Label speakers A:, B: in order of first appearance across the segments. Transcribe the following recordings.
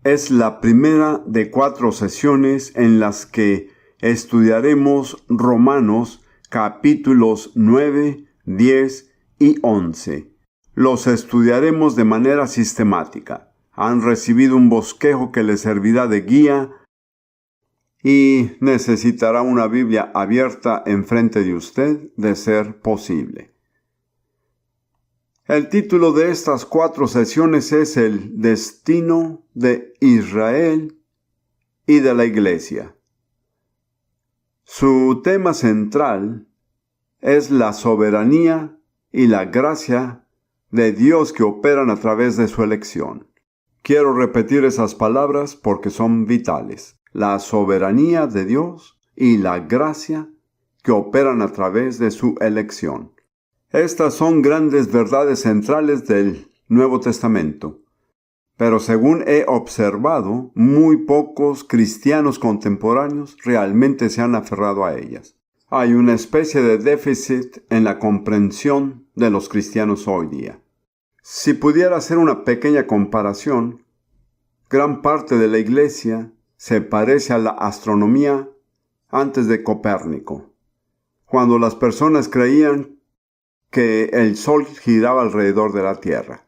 A: Es la primera de 4 sesiones en las que estudiaremos Romanos capítulos 9, 10 y 11. Los estudiaremos de manera sistemática. Han recibido un bosquejo que les servirá de guía y necesitará una Biblia abierta enfrente de usted de ser posible. El título de estas 4 sesiones es El destino de Israel y de la Iglesia. Su tema central es la soberanía y la gracia de Dios que operan a través de su elección. Quiero repetir esas palabras porque son vitales. La soberanía de Dios y la gracia que operan a través de su elección. Estas son grandes verdades centrales del Nuevo Testamento. Pero según he observado, muy pocos cristianos contemporáneos realmente se han aferrado a ellas. Hay una especie de déficit en la comprensión de los cristianos hoy día. Si pudiera hacer una pequeña comparación, gran parte de la Iglesia se parece a la astronomía antes de Copérnico, cuando las personas creían que el Sol giraba alrededor de la Tierra.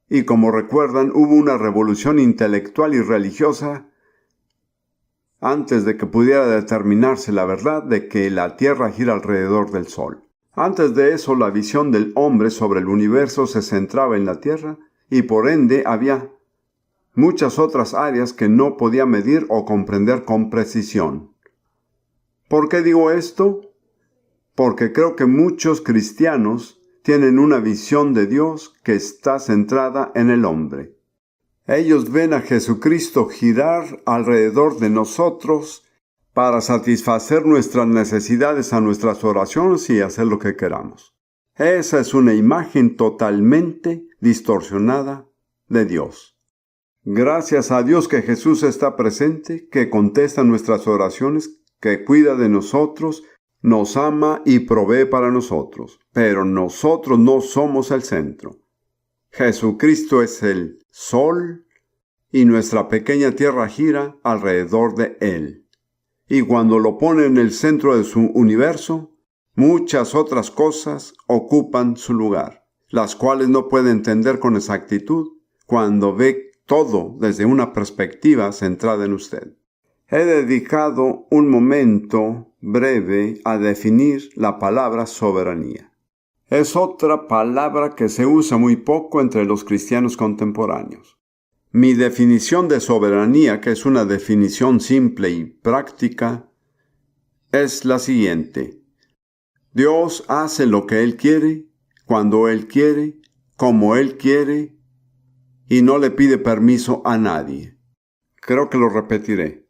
A: Y como recuerdan, hubo una revolución intelectual y religiosa antes de que pudiera determinarse la verdad de que la Tierra gira alrededor del Sol. Antes de eso, la visión del hombre sobre el universo se centraba en la Tierra y por ende había muchas otras áreas que no podía medir o comprender con precisión. ¿Por qué digo esto? Porque creo que muchos cristianos tienen una visión de Dios que está centrada en el hombre. Ellos ven a Jesucristo girar alrededor de nosotros para satisfacer nuestras necesidades a nuestras oraciones y hacer lo que queramos. Esa es una imagen totalmente distorsionada de Dios. Gracias a Dios que Jesús está presente, que contesta nuestras oraciones, que cuida de nosotros, nos ama y provee para nosotros. Pero nosotros no somos el centro. Jesucristo es el Sol y nuestra pequeña tierra gira alrededor de Él. Y cuando lo pone en el centro de su universo, muchas otras cosas ocupan su lugar, las cuales no puede entender con exactitud cuando ve todo desde una perspectiva centrada en usted. He dedicado un momento breve a definir la palabra soberanía. Es otra palabra que se usa muy poco entre los cristianos contemporáneos. Mi definición de soberanía, que es una definición simple y práctica, es la siguiente. Dios hace lo que Él quiere, cuando Él quiere, como Él quiere, y no le pide permiso a nadie. Creo que lo repetiré.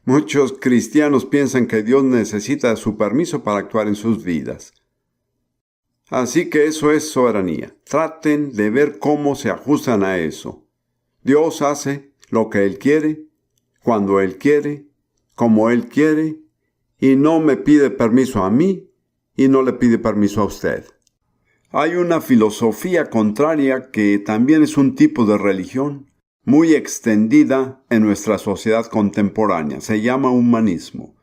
A: Muchos cristianos piensan que Dios necesita su permiso para actuar en sus vidas. Así que eso es soberanía. Traten de ver cómo se ajustan a eso. Dios hace lo que Él quiere, cuando Él quiere, como Él quiere, y no me pide permiso a mí y no le pide permiso a usted. Hay una filosofía contraria que también es un tipo de religión muy extendida en nuestra sociedad contemporánea. Se llama humanismo.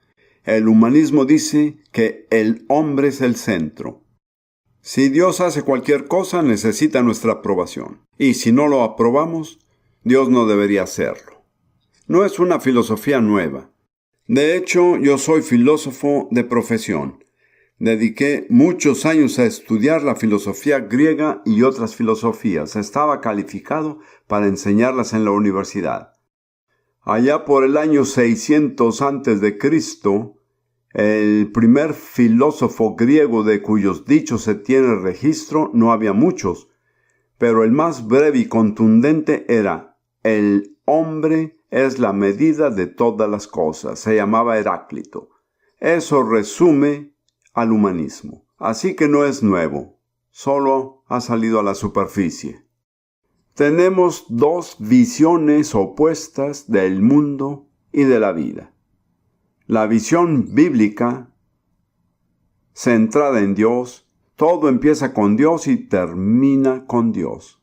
A: El humanismo dice que el hombre es el centro. Si Dios hace cualquier cosa, necesita nuestra aprobación. Y si no lo aprobamos, Dios no debería hacerlo. No es una filosofía nueva. De hecho, yo soy filósofo de profesión. Dediqué muchos años a estudiar la filosofía griega y otras filosofías. Estaba calificado para enseñarlas en la universidad. Allá por el año 600 a.C., el primer filósofo griego de cuyos dichos se tiene registro, no había muchos, pero el más breve y contundente era: el hombre es la medida de todas las cosas. Se llamaba Heráclito. Eso resume al humanismo. Así que no es nuevo, solo ha salido a la superficie. Tenemos 2 visiones opuestas del mundo y de la vida. La visión bíblica, centrada en Dios, todo empieza con Dios y termina con Dios.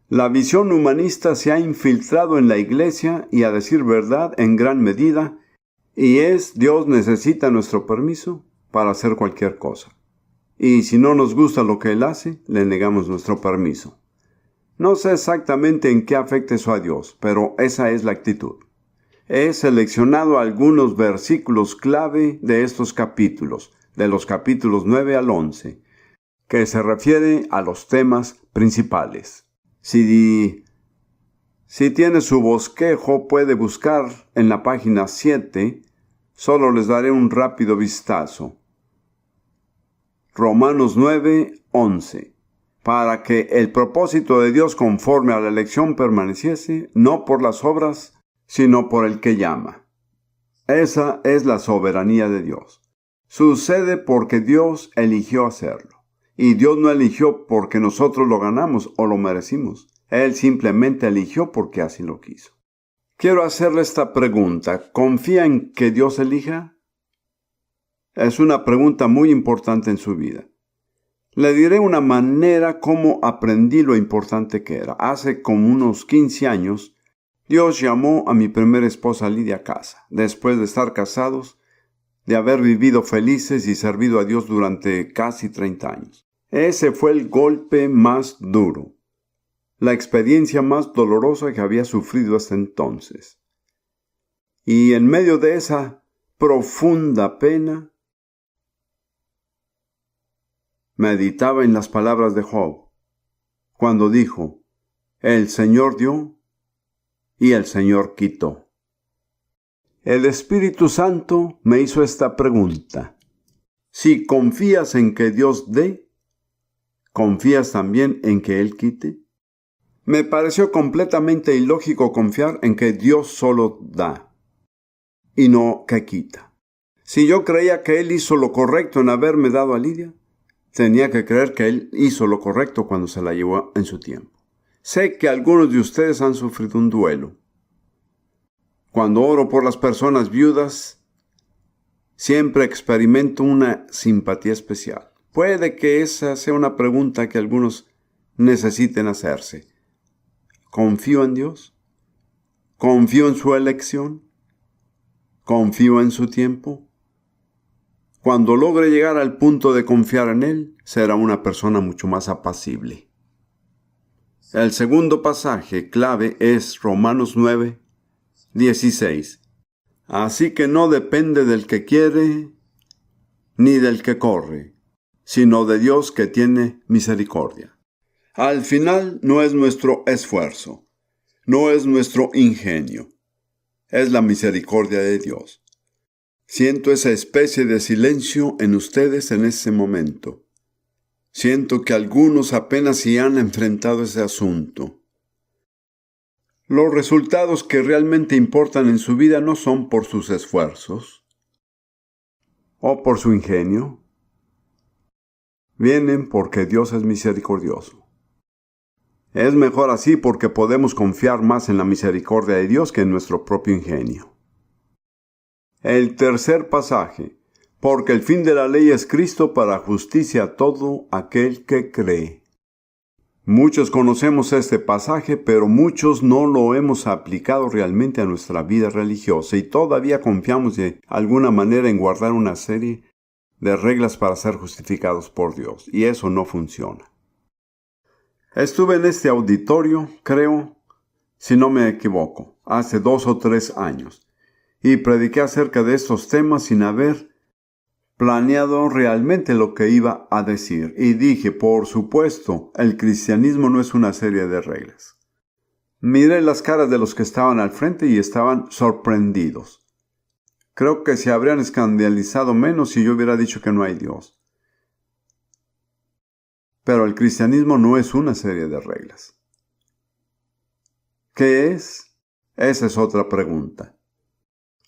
A: La visión humanista se ha infiltrado en la iglesia y, a decir verdad, en gran medida, y Dios necesita nuestro permiso para hacer cualquier cosa. Y si no nos gusta lo que Él hace, le negamos nuestro permiso. No sé exactamente en qué afecta eso a Dios, pero esa es la actitud. He seleccionado algunos versículos clave de estos capítulos, de los capítulos 9 al 11, que se refiere a los temas principales. Si tiene su bosquejo, puede buscar en la página 7, solo les daré un rápido vistazo. Romanos 9, 11. Para que el propósito de Dios conforme a la elección permaneciese, no por las obras, sino por el que llama. Esa es la soberanía de Dios. Sucede porque Dios eligió hacerlo. Y Dios no eligió porque nosotros lo ganamos o lo merecimos. Él simplemente eligió porque así lo quiso. Quiero hacerle esta pregunta. ¿Confía en que Dios elija? Es una pregunta muy importante en su vida. Le diré una manera como aprendí lo importante que era. Hace como unos 15 años, Dios llamó a mi primera esposa Lidia a casa. Después de estar casados, de haber vivido felices y servido a Dios durante casi 30 años. Ese fue el golpe más duro, la experiencia más dolorosa que había sufrido hasta entonces. Y en medio de esa profunda pena, meditaba en las palabras de Job, cuando dijo, el Señor dio y el Señor quitó. El Espíritu Santo me hizo esta pregunta. Si confías en que Dios dé, ¿confías también en que Él quite? Me pareció completamente ilógico confiar en que Dios solo da y no que quita. Si yo creía que Él hizo lo correcto en haberme dado a Lidia, tenía que creer que Él hizo lo correcto cuando se la llevó en su tiempo. Sé que algunos de ustedes han sufrido un duelo. Cuando oro por las personas viudas, siempre experimento una simpatía especial. Puede que esa sea una pregunta que algunos necesiten hacerse. ¿Confío en Dios? ¿Confío en su elección? ¿Confío en su tiempo? Cuando logre llegar al punto de confiar en Él, será una persona mucho más apacible. El segundo pasaje clave es Romanos 9, 16. Así que no depende del que quiere, ni del que corre, sino de Dios que tiene misericordia. Al final no es nuestro esfuerzo, no es nuestro ingenio, es la misericordia de Dios. Siento esa especie de silencio en ustedes en ese momento. Siento que algunos apenas si han enfrentado ese asunto. Los resultados que realmente importan en su vida no son por sus esfuerzos o por su ingenio. Vienen porque Dios es misericordioso. Es mejor así porque podemos confiar más en la misericordia de Dios que en nuestro propio ingenio. El tercer pasaje, porque el fin de la ley es Cristo para justicia a todo aquel que cree. Muchos conocemos este pasaje, pero muchos no lo hemos aplicado realmente a nuestra vida religiosa y todavía confiamos de alguna manera en guardar una serie de reglas para ser justificados por Dios, y eso no funciona. Estuve en este auditorio, creo, si no me equivoco, hace 2 o 3 años. Y prediqué acerca de estos temas sin haber planeado realmente lo que iba a decir. Y dije, por supuesto, el cristianismo no es una serie de reglas. Miré las caras de los que estaban al frente y estaban sorprendidos. Creo que se habrían escandalizado menos si yo hubiera dicho que no hay Dios. Pero el cristianismo no es una serie de reglas. ¿Qué es? Esa es otra pregunta.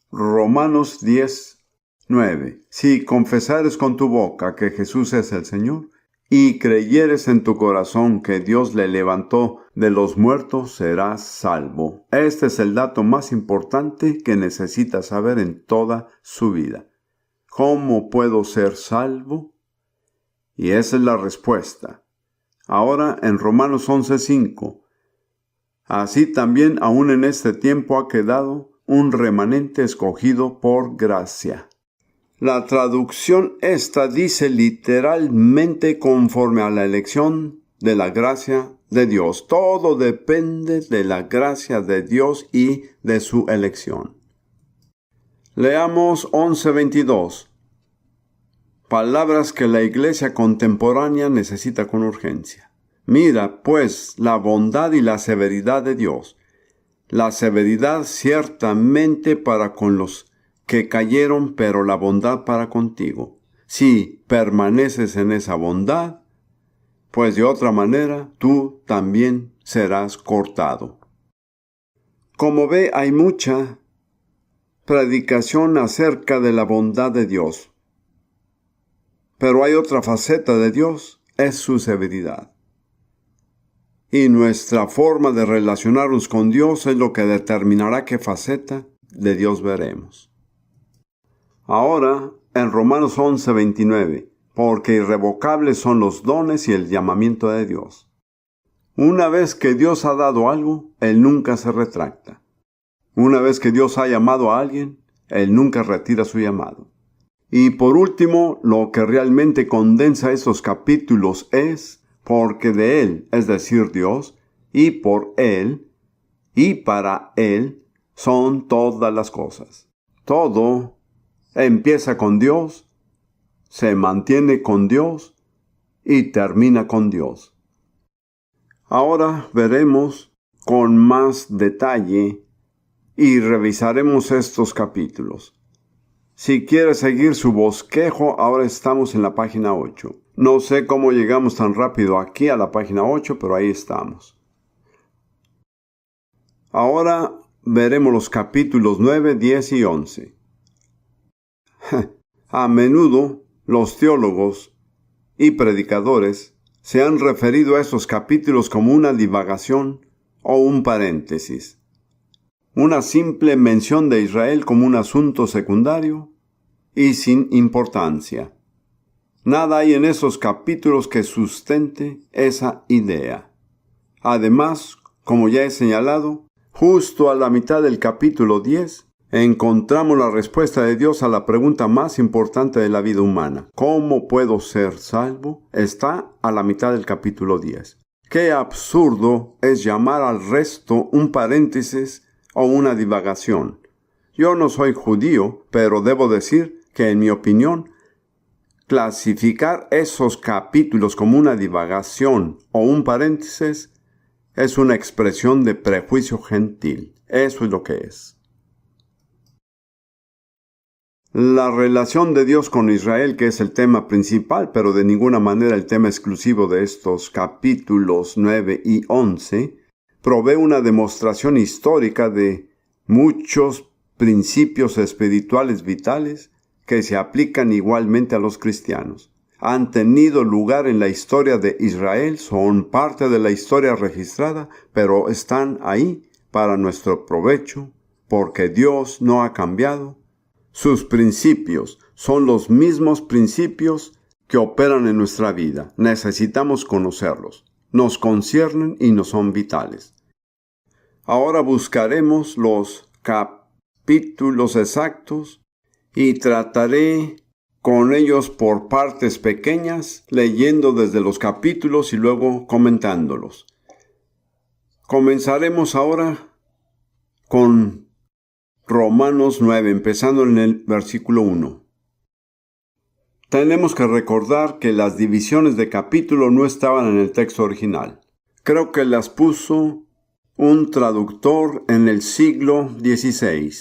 A: Romanos 10, 9. Si confesares con tu boca que Jesús es el Señor, y creyeres en tu corazón que Dios le levantó de los muertos, serás salvo. Este es el dato más importante que necesita saber en toda su vida. ¿Cómo puedo ser salvo? Y esa es la respuesta. Ahora en Romanos 11:5. Así también aún en este tiempo ha quedado un remanente escogido por gracia. La traducción esta dice literalmente conforme a la elección de la gracia de Dios. Todo depende de la gracia de Dios y de su elección. Leamos 11:22. Palabras que la iglesia contemporánea necesita con urgencia. Mira, pues, la bondad y la severidad de Dios. La severidad ciertamente para con los que cayeron, pero la bondad para contigo. Si permaneces en esa bondad, pues de otra manera tú también serás cortado. Como ve, hay mucha predicación acerca de la bondad de Dios. Pero hay otra faceta de Dios, es su severidad. Y nuestra forma de relacionarnos con Dios es lo que determinará qué faceta de Dios veremos. Ahora, en Romanos 11:29, porque irrevocables son los dones y el llamamiento de Dios. Una vez que Dios ha dado algo, Él nunca se retracta. Una vez que Dios ha llamado a alguien, Él nunca retira su llamado. Y por último, lo que realmente condensa estos capítulos es, porque de Él, es decir, Dios, y por Él, y para Él, son todas las cosas. Todo empieza con Dios, se mantiene con Dios, y termina con Dios. Ahora veremos con más detalle y revisaremos estos capítulos. Si quiere seguir su bosquejo, ahora estamos en la página 8. No sé cómo llegamos tan rápido aquí a la página 8, pero ahí estamos. Ahora veremos los capítulos 9, 10 y 11. A menudo los teólogos y predicadores se han referido a estos capítulos como una divagación o un paréntesis. Una simple mención de Israel como un asunto secundario y sin importancia. Nada hay en esos capítulos que sustente esa idea. Además, como ya he señalado, justo a la mitad del capítulo 10, encontramos la respuesta de Dios a la pregunta más importante de la vida humana. ¿Cómo puedo ser salvo? Está a la mitad del capítulo 10. Qué absurdo es llamar al resto un paréntesis o una divagación. Yo no soy judío, pero debo decir que, en mi opinión, clasificar esos capítulos como una divagación o un paréntesis es una expresión de prejuicio gentil. Eso es lo que es. La relación de Dios con Israel, que es el tema principal, pero de ninguna manera el tema exclusivo de estos capítulos 9 y 11, provee una demostración histórica de muchos principios espirituales vitales que se aplican igualmente a los cristianos. Han tenido lugar en la historia de Israel, son parte de la historia registrada, pero están ahí para nuestro provecho, porque Dios no ha cambiado. Sus principios son los mismos principios que operan en nuestra vida. Necesitamos conocerlos. Nos conciernen y nos son vitales. Ahora buscaremos los capítulos exactos y trataré con ellos por partes pequeñas, leyendo desde los capítulos y luego comentándolos. Comenzaremos ahora con Romanos 9, empezando en el versículo 1. Tenemos que recordar que las divisiones de capítulo no estaban en el texto original. Creo que las puso un traductor en el siglo XVI.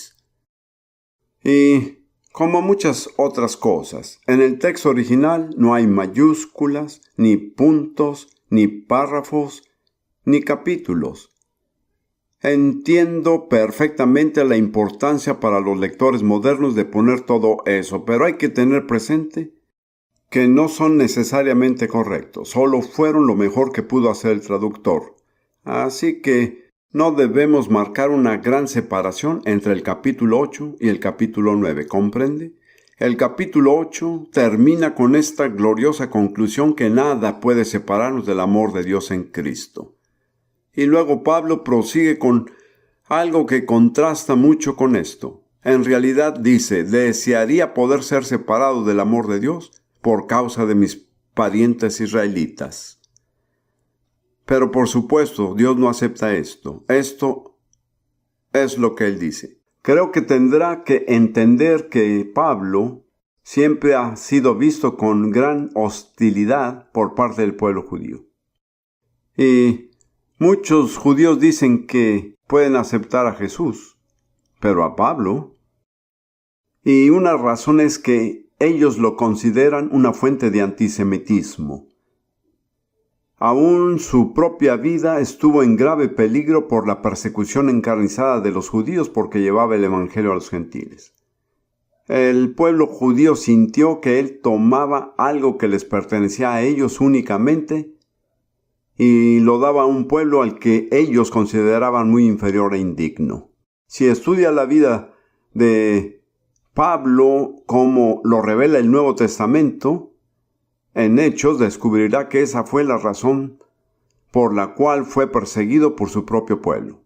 A: Y como muchas otras cosas, en el texto original no hay mayúsculas, ni puntos, ni párrafos, ni capítulos. Entiendo perfectamente la importancia para los lectores modernos de poner todo eso, pero hay que tener presente que no son necesariamente correctos, solo fueron lo mejor que pudo hacer el traductor. Así que no debemos marcar una gran separación entre el capítulo 8 y el capítulo 9, ¿comprende? El capítulo 8 termina con esta gloriosa conclusión que nada puede separarnos del amor de Dios en Cristo. Y luego Pablo prosigue con algo que contrasta mucho con esto. En realidad dice, desearía poder ser separado del amor de Dios por causa de mis parientes israelitas. Pero por supuesto, Dios no acepta esto. Esto es lo que él dice. Creo que tendrá que entender que Pablo siempre ha sido visto con gran hostilidad por parte del pueblo judío. Y muchos judíos dicen que pueden aceptar a Jesús, pero a Pablo. Y una razón es que ellos lo consideran una fuente de antisemitismo. Aún su propia vida estuvo en grave peligro por la persecución encarnizada de los judíos porque llevaba el evangelio a los gentiles. El pueblo judío sintió que él tomaba algo que les pertenecía a ellos únicamente y lo daba a un pueblo al que ellos consideraban muy inferior e indigno. Si estudia la vida de Pablo como lo revela el Nuevo Testamento, en Hechos descubrirá que esa fue la razón por la cual fue perseguido por su propio pueblo.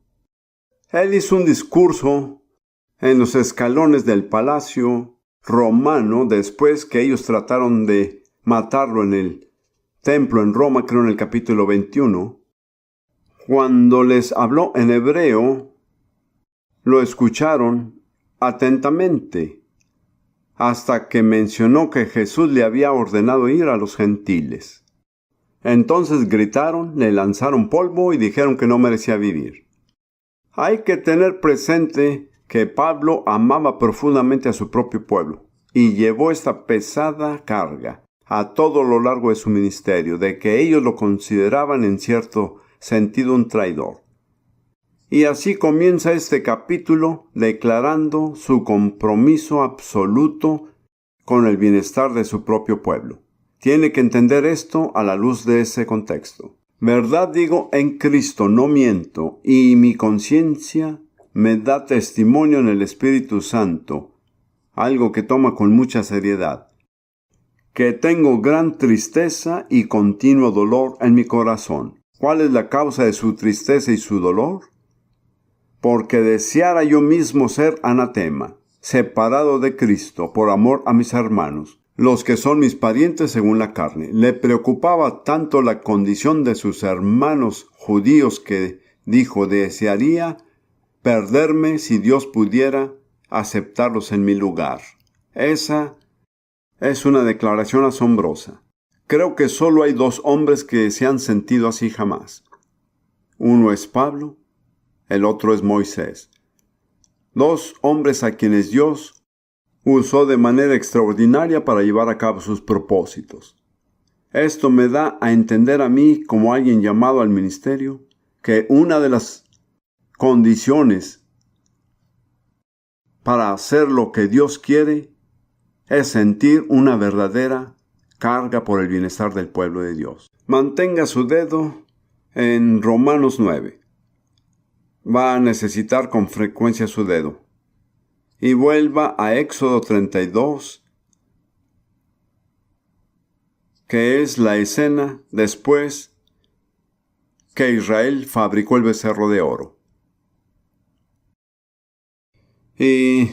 A: Él hizo un discurso en los escalones del palacio romano después que ellos trataron de matarlo en el templo en Roma, creo en el capítulo 21. Cuando les habló en hebreo, lo escucharon atentamente, hasta que mencionó que Jesús le había ordenado ir a los gentiles. Entonces gritaron, le lanzaron polvo y dijeron que no merecía vivir. Hay que tener presente que Pablo amaba profundamente a su propio pueblo y llevó esta pesada carga a todo lo largo de su ministerio, de que ellos lo consideraban en cierto sentido un traidor. Y así comienza este capítulo declarando su compromiso absoluto con el bienestar de su propio pueblo. Tiene que entender esto a la luz de ese contexto. Verdad digo en Cristo, no miento, y mi conciencia me da testimonio en el Espíritu Santo, algo que toma con mucha seriedad, que tengo gran tristeza y continuo dolor en mi corazón. ¿Cuál es la causa de su tristeza y su dolor? Porque deseara yo mismo ser anatema, separado de Cristo, por amor a mis hermanos, los que son mis parientes según la carne. Le preocupaba tanto la condición de sus hermanos judíos que dijo, desearía perderme si Dios pudiera aceptarlos en mi lugar. Esa es una declaración asombrosa. Creo que solo hay dos hombres que se han sentido así jamás. Uno es Pablo, el otro es Moisés. Dos hombres a quienes Dios usó de manera extraordinaria para llevar a cabo sus propósitos. Esto me da a entender a mí, como alguien llamado al ministerio, que una de las condiciones para hacer lo que Dios quiere es sentir una verdadera carga por el bienestar del pueblo de Dios. Mantenga su dedo en Romanos 9. Va a necesitar con frecuencia su dedo. Y vuelva a Éxodo 32, que es la escena después que Israel fabricó el becerro de oro. Y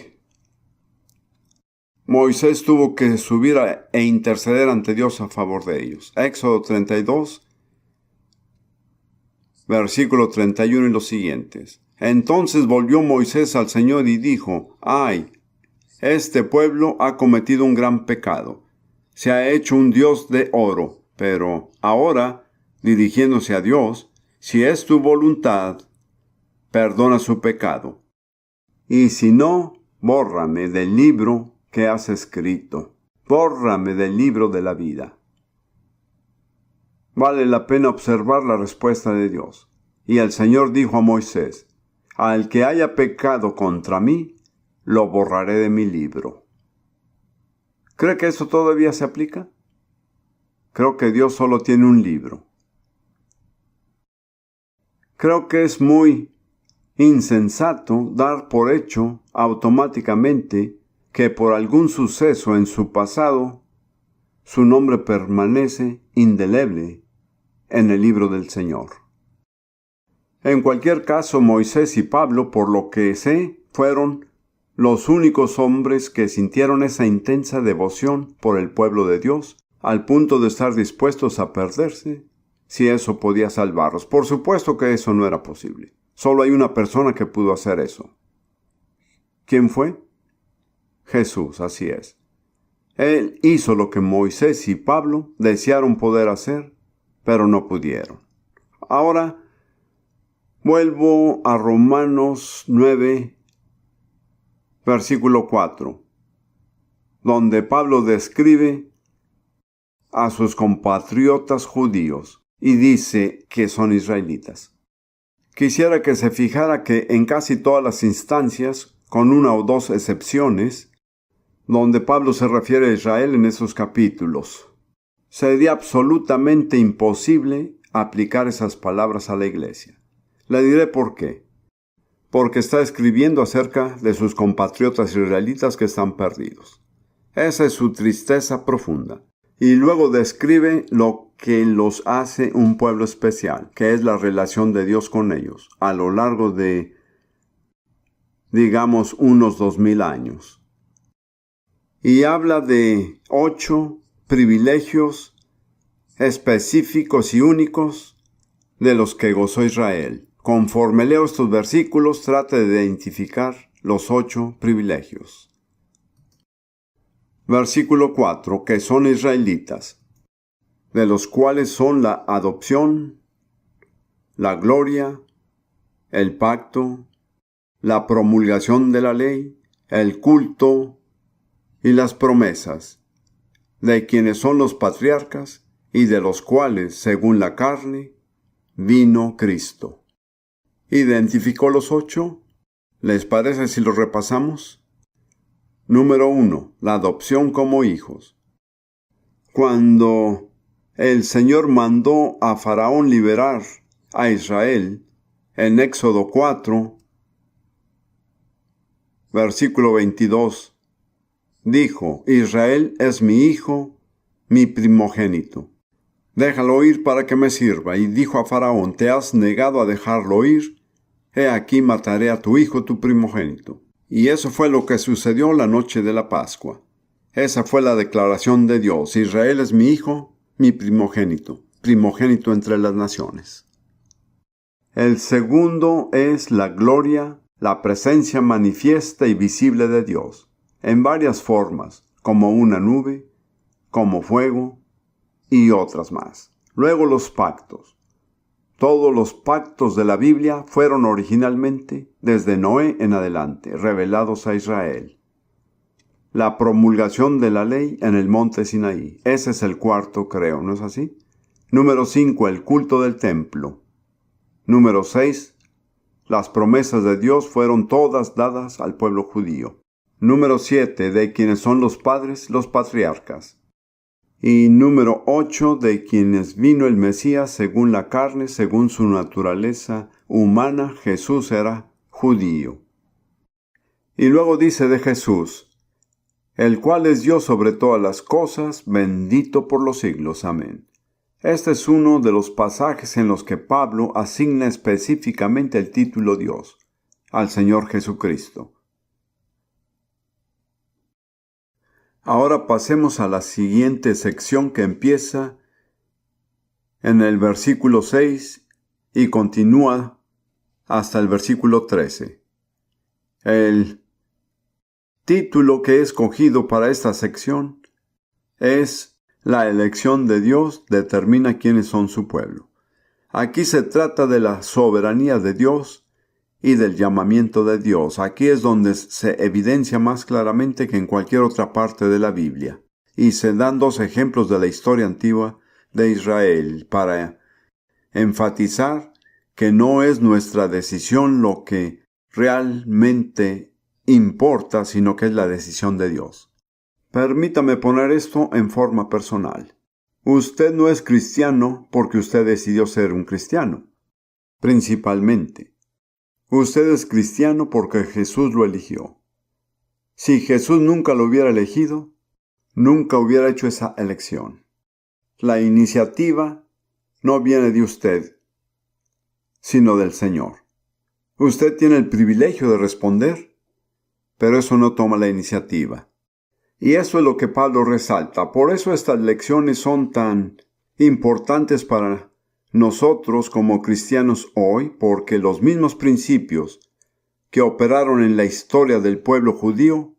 A: Moisés tuvo que subir e interceder ante Dios a favor de ellos. Éxodo 32, versículo 31 y los siguientes. Entonces volvió Moisés al Señor y dijo, ¡ay! Este pueblo ha cometido un gran pecado. Se ha hecho un Dios de oro. Pero ahora, dirigiéndose a Dios, si es tu voluntad, perdona su pecado. Y si no, bórrame del libro que has escrito. Bórrame del libro de la vida. Vale la pena observar la respuesta de Dios. Y el Señor dijo a Moisés, al que haya pecado contra mí, lo borraré de mi libro. ¿Cree que eso todavía se aplica? Creo que Dios solo tiene un libro. Creo que es muy insensato dar por hecho automáticamente que por algún suceso en su pasado, su nombre permanece indeleble en el libro del Señor. En cualquier caso, Moisés y Pablo, por lo que sé, fueron los únicos hombres que sintieron esa intensa devoción por el pueblo de Dios, al punto de estar dispuestos a perderse, si eso podía salvarlos. Por supuesto que eso no era posible. Solo hay una persona que pudo hacer eso. ¿Quién fue? Jesús, así es. Él hizo lo que Moisés y Pablo desearon poder hacer, pero no pudieron. Ahora, vuelvo a Romanos 9, versículo 4, donde Pablo describe a sus compatriotas judíos y dice que son israelitas. Quisiera que se fijara que en casi todas las instancias, con una o dos excepciones, donde Pablo se refiere a Israel en esos capítulos, sería absolutamente imposible aplicar esas palabras a la iglesia. Le diré por qué. Porque está escribiendo acerca de sus compatriotas israelitas que están perdidos. Esa es su tristeza profunda. Y luego describe lo que los hace un pueblo especial, que es la relación de Dios con ellos, a lo largo de, digamos, unos 2000 años. Y habla de 8 privilegios específicos y únicos de los que gozó Israel. Conforme leo estos versículos, trate de identificar los 8 privilegios. Versículo 4, que son israelitas, de los cuales son la adopción, la gloria, el pacto, la promulgación de la ley, el culto y las promesas, de quienes son los patriarcas y de los cuales, según la carne, vino Cristo. ¿Identificó los 8? ¿Les parece si los repasamos? Número 1. La adopción como hijos. Cuando el Señor mandó a Faraón liberar a Israel, en Éxodo 4, versículo 22, dijo: Israel es mi hijo, mi primogénito. Déjalo ir para que me sirva. Y dijo a Faraón: te has negado a dejarlo ir. He aquí mataré a tu hijo, tu primogénito. Y eso fue lo que sucedió la noche de la Pascua. Esa fue la declaración de Dios: Israel es mi hijo, mi primogénito, primogénito entre las naciones. El segundo es la gloria, la presencia manifiesta y visible de Dios, en varias formas, como una nube, como fuego y otras más. Luego los pactos. Todos los pactos de la Biblia fueron originalmente, desde Noé en adelante, revelados a Israel. La promulgación de la ley en el monte Sinaí. Ese es el cuarto, creo, ¿no es así? Número 5, el culto del templo. Número 6, las promesas de Dios fueron todas dadas al pueblo judío. Número 7, de quienes son los padres, los patriarcas. Y número 8, de quienes vino el Mesías según la carne, según su naturaleza humana. Jesús era judío. Y luego dice de Jesús: el cual es Dios sobre todas las cosas, bendito por los siglos. Amén. Este es uno de los pasajes en los que Pablo asigna específicamente el título Dios al Señor Jesucristo. Ahora pasemos a la siguiente sección, que empieza en el versículo 6 y continúa hasta el versículo 13. El título que he escogido para esta sección es: la elección de Dios determina quiénes son su pueblo. Aquí se trata de la soberanía de Dios y del llamamiento de Dios. Aquí es donde se evidencia más claramente que en cualquier otra parte de la Biblia. Y se dan 2 ejemplos de la historia antigua de Israel para enfatizar que no es nuestra decisión lo que realmente importa, sino que es la decisión de Dios. Permítame poner esto en forma personal. Usted no es cristiano porque usted decidió ser un cristiano, principalmente. Usted es cristiano porque Jesús lo eligió. Si Jesús nunca lo hubiera elegido, nunca hubiera hecho esa elección. La iniciativa no viene de usted, sino del Señor. Usted tiene el privilegio de responder, pero eso no toma la iniciativa. Y eso es lo que Pablo resalta. Por eso estas lecciones son tan importantes para nosotros como cristianos hoy, porque los mismos principios que operaron en la historia del pueblo judío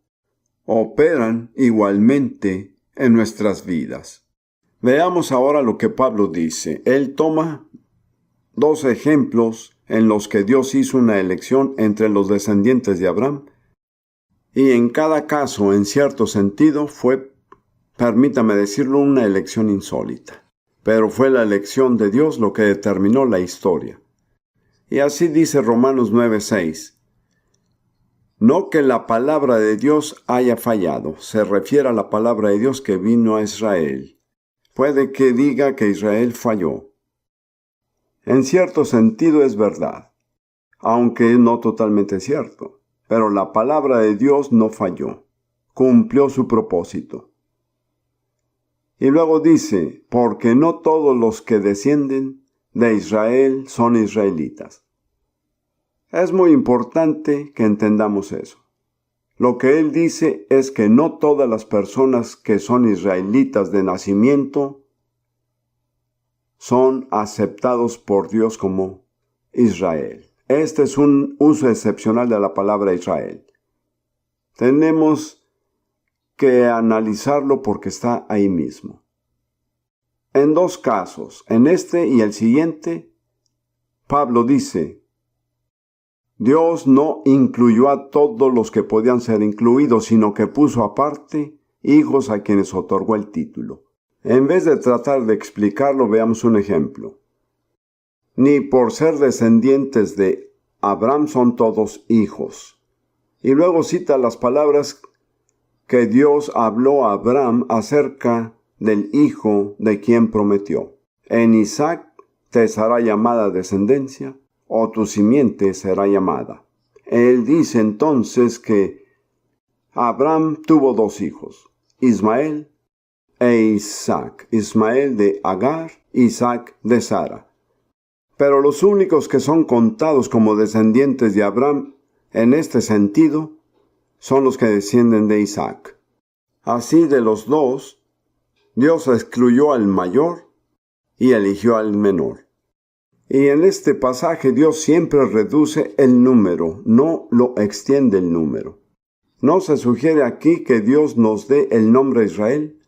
A: operan igualmente en nuestras vidas. Veamos ahora lo que Pablo dice. Él toma 2 ejemplos en los que Dios hizo una elección entre los descendientes de Abraham, y en cada caso, en cierto sentido, fue, permítame decirlo, una elección insólita. Pero fue la elección de Dios lo que determinó la historia. Y así dice Romanos 9:6. No que la palabra de Dios haya fallado. Se refiere a la palabra de Dios que vino a Israel. Puede que diga que Israel falló. En cierto sentido es verdad, aunque no totalmente cierto. Pero la palabra de Dios no falló. Cumplió su propósito. Y luego dice, porque no todos los que descienden de Israel son israelitas. Es muy importante que entendamos eso. Lo que él dice es que no todas las personas que son israelitas de nacimiento son aceptados por Dios como Israel. Este es un uso excepcional de la palabra Israel. Tenemos que analizarlo porque está ahí mismo. En 2 casos, en este y el siguiente, Pablo dice, Dios no incluyó a todos los que podían ser incluidos, sino que puso aparte hijos a quienes otorgó el título. En vez de tratar de explicarlo, veamos un ejemplo. Ni por ser descendientes de Abraham son todos hijos. Y luego cita las palabras que Dios habló a Abraham acerca del hijo de quien prometió. En Isaac te será llamada descendencia, o tu simiente será llamada. Él dice entonces que Abraham tuvo 2 hijos, Ismael e Isaac. Ismael de Agar, Isaac de Sara. Pero los únicos que son contados como descendientes de Abraham en este sentido son los que descienden de Isaac. Así de los 2, Dios excluyó al mayor y eligió al menor. Y en este pasaje Dios siempre reduce el número, no lo extiende el número. No se sugiere aquí que Dios nos dé el nombre Israel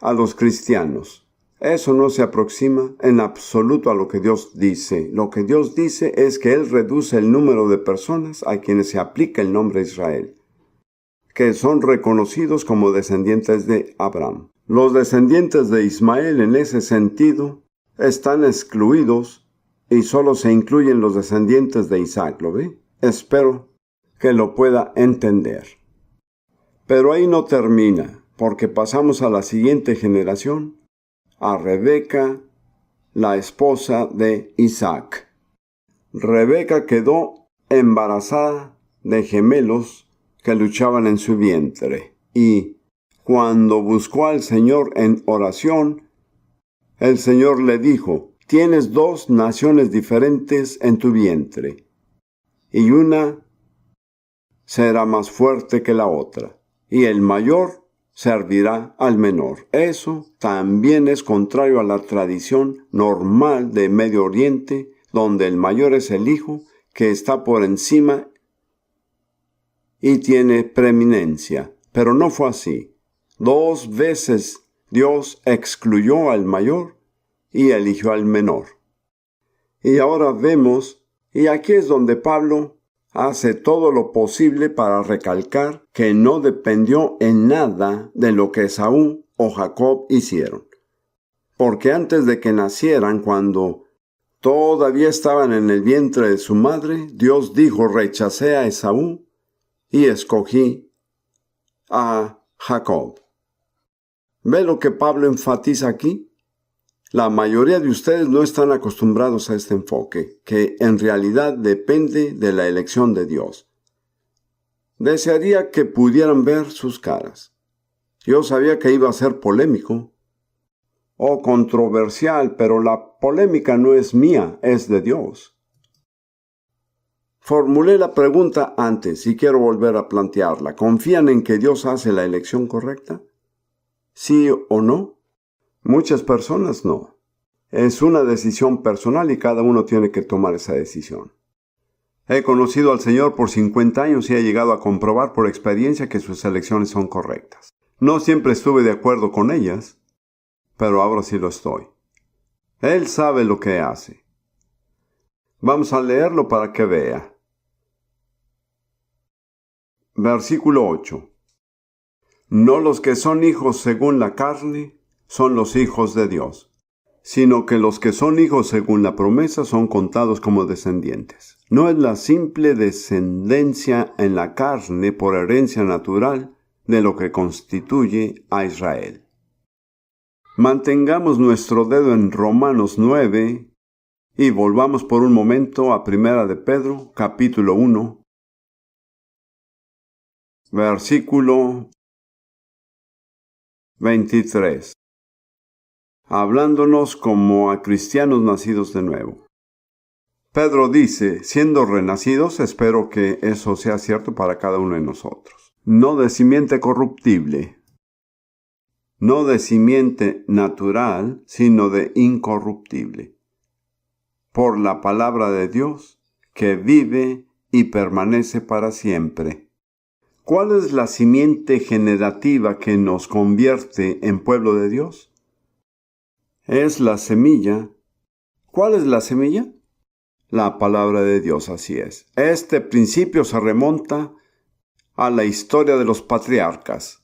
A: a los cristianos. Eso no se aproxima en absoluto a lo que Dios dice. Lo que Dios dice es que Él reduce el número de personas a quienes se aplica el nombre Israel, que son reconocidos como descendientes de Abraham. Los descendientes de Ismael en ese sentido están excluidos y solo se incluyen los descendientes de Isaac. ¿Lo ve? Espero que lo pueda entender. Pero ahí no termina, porque pasamos a la siguiente generación, a Rebeca, la esposa de Isaac. Rebeca quedó embarazada de gemelos que luchaban en su vientre, y cuando buscó al Señor en oración, el Señor le dijo, tienes 2 naciones diferentes en tu vientre, y una será más fuerte que la otra, y el mayor servirá al menor. Eso también es contrario a la tradición normal de Medio Oriente, donde el mayor es el hijo que está por encima y tiene preeminencia. Pero no fue así. 2 veces Dios excluyó al mayor y eligió al menor. Y ahora vemos, y aquí es donde Pablo hace todo lo posible para recalcar que no dependió en nada de lo que Esaú o Jacob hicieron. Porque antes de que nacieran, cuando todavía estaban en el vientre de su madre, Dios dijo, rechacé a Esaú y escogí a Jacob. ¿Ve lo que Pablo enfatiza aquí? La mayoría de ustedes no están acostumbrados a este enfoque, que en realidad depende de la elección de Dios. Desearía que pudieran ver sus caras. Yo sabía que iba a ser polémico o controversial, pero la polémica no es mía, es de Dios. Formulé la pregunta antes y quiero volver a plantearla. ¿Confían en que Dios hace la elección correcta? ¿Sí o no? Muchas personas no. Es una decisión personal y cada uno tiene que tomar esa decisión. He conocido al Señor por 50 años y he llegado a comprobar por experiencia que sus elecciones son correctas. No siempre estuve de acuerdo con ellas, pero ahora sí lo estoy. Él sabe lo que hace. Vamos a leerlo para que vea. Versículo 8. No los que son hijos según la carne son los hijos de Dios, sino que los que son hijos según la promesa son contados como descendientes. No es la simple descendencia en la carne por herencia natural de lo que constituye a Israel. Mantengamos nuestro dedo en Romanos 9 y volvamos por un momento a Primera de Pedro, capítulo 1, versículo 23, hablándonos como a cristianos nacidos de nuevo. Pedro dice, siendo renacidos, espero que eso sea cierto para cada uno de nosotros. No de simiente corruptible, no de simiente natural, sino de incorruptible, por la palabra de Dios, que vive y permanece para siempre. ¿Cuál es la simiente generativa que nos convierte en pueblo de Dios? Es la semilla. ¿Cuál es la semilla? La palabra de Dios, así es. Este principio se remonta a la historia de los patriarcas,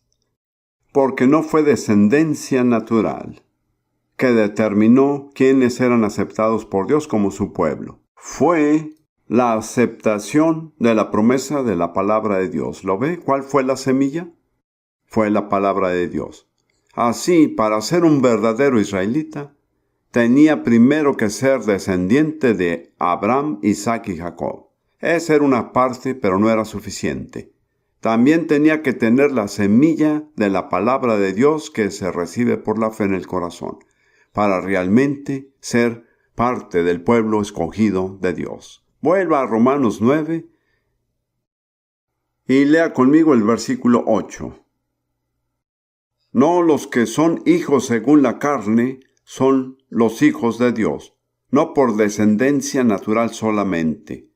A: porque no fue descendencia natural que determinó quiénes eran aceptados por Dios como su pueblo. Fue la aceptación de la promesa de la palabra de Dios. ¿Lo ve? ¿Cuál fue la semilla? Fue la palabra de Dios. Así, para ser un verdadero israelita, tenía primero que ser descendiente de Abraham, Isaac y Jacob. Esa era una parte, pero no era suficiente. También tenía que tener la semilla de la palabra de Dios que se recibe por la fe en el corazón, para realmente ser parte del pueblo escogido de Dios. Vuelva a Romanos 9 y lea conmigo el versículo 8. No los que son hijos según la carne son los hijos de Dios, no por descendencia natural solamente,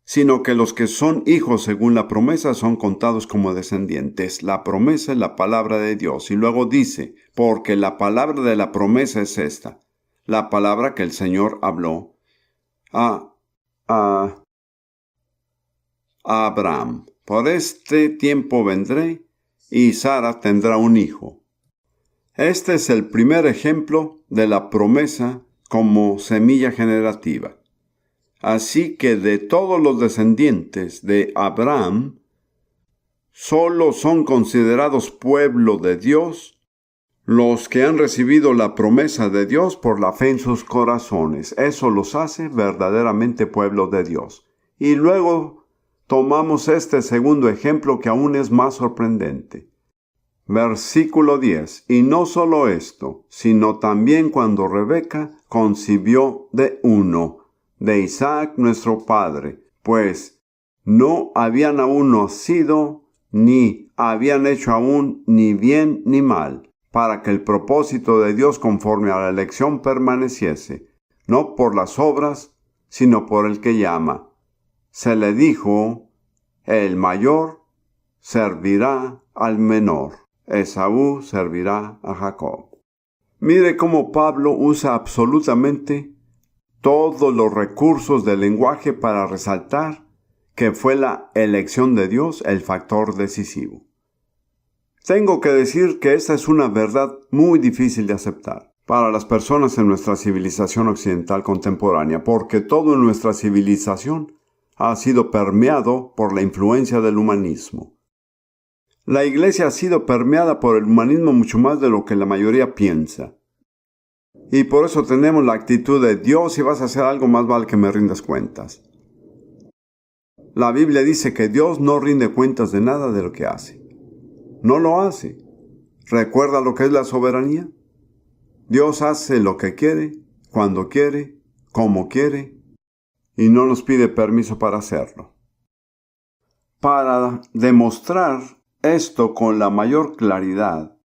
A: sino que los que son hijos según la promesa son contados como descendientes. La promesa es la palabra de Dios. Y luego dice, porque la palabra de la promesa es esta, la palabra que el Señor habló a Abraham. Por este tiempo vendré y Sara tendrá un hijo. Este es el primer ejemplo de la promesa como semilla generativa. Así que de todos los descendientes de Abraham, solo son considerados pueblo de Dios los que han recibido la promesa de Dios por la fe en sus corazones. Eso los hace verdaderamente pueblo de Dios. Y luego tomamos este segundo ejemplo que aún es más sorprendente. Versículo 10. Y no solo esto, sino también cuando Rebeca concibió de uno, de Isaac nuestro padre, pues no habían aún nacido, ni habían hecho aún ni bien ni mal, para que el propósito de Dios conforme a la elección permaneciese, no por las obras, sino por el que llama. Se le dijo, el mayor servirá al menor. Esaú servirá a Jacob. Mire cómo Pablo usa absolutamente todos los recursos del lenguaje para resaltar que fue la elección de Dios el factor decisivo. Tengo que decir que esta es una verdad muy difícil de aceptar para las personas en nuestra civilización occidental contemporánea, porque todo en nuestra civilización ha sido permeado por la influencia del humanismo. La iglesia ha sido permeada por el humanismo mucho más de lo que la mayoría piensa. Y por eso tenemos la actitud de Dios, si vas a hacer algo más vale que me rindas cuentas. La Biblia dice que Dios no rinde cuentas de nada de lo que hace. No lo hace. ¿Recuerda lo que es la soberanía? Dios hace lo que quiere, cuando quiere, como quiere, y no nos pide permiso para hacerlo. Para demostrar esto con la mayor claridad,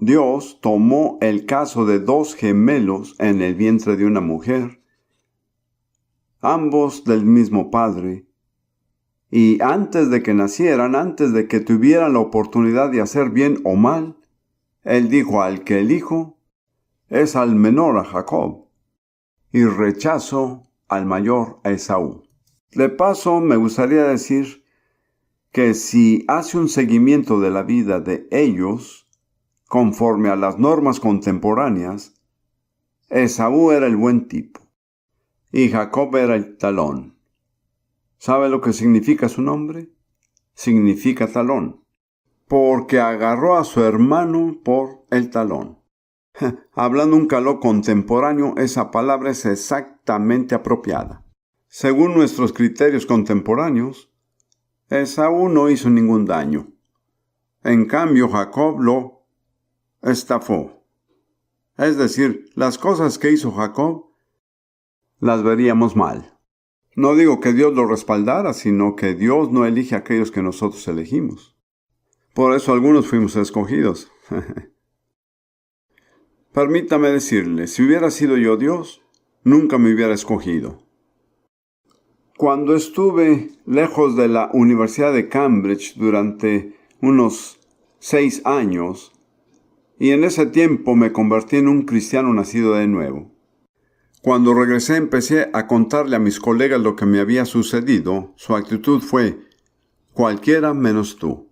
A: Dios tomó el caso de dos gemelos en el vientre de una mujer, ambos del mismo padre, y antes de que nacieran, antes de que tuvieran la oportunidad de hacer bien o mal, Él dijo: al que elijo es al menor, a Jacob, y rechazo al mayor, a Esaú. De paso, me gustaría decir que si hace un seguimiento de la vida de ellos, conforme a las normas contemporáneas, Esaú era el buen tipo y Jacob era el talón. ¿Sabe lo que significa su nombre? Significa talón, porque agarró a su hermano por el talón. Hablando un caló contemporáneo, esa palabra es exactamente apropiada. Según nuestros criterios contemporáneos, Esaú no hizo ningún daño. En cambio, Jacob lo estafó. Es decir, las cosas que hizo Jacob las veríamos mal. No digo que Dios lo respaldara, sino que Dios no elige a aquellos que nosotros elegimos. Por eso algunos fuimos escogidos. Permítame decirle, si hubiera sido yo Dios, nunca me hubiera escogido. Cuando estuve lejos de la Universidad de Cambridge durante unos 6 años, y en ese tiempo me convertí en un cristiano nacido de nuevo. Cuando regresé empecé a contarle a mis colegas lo que me había sucedido. Su actitud fue: cualquiera menos tú.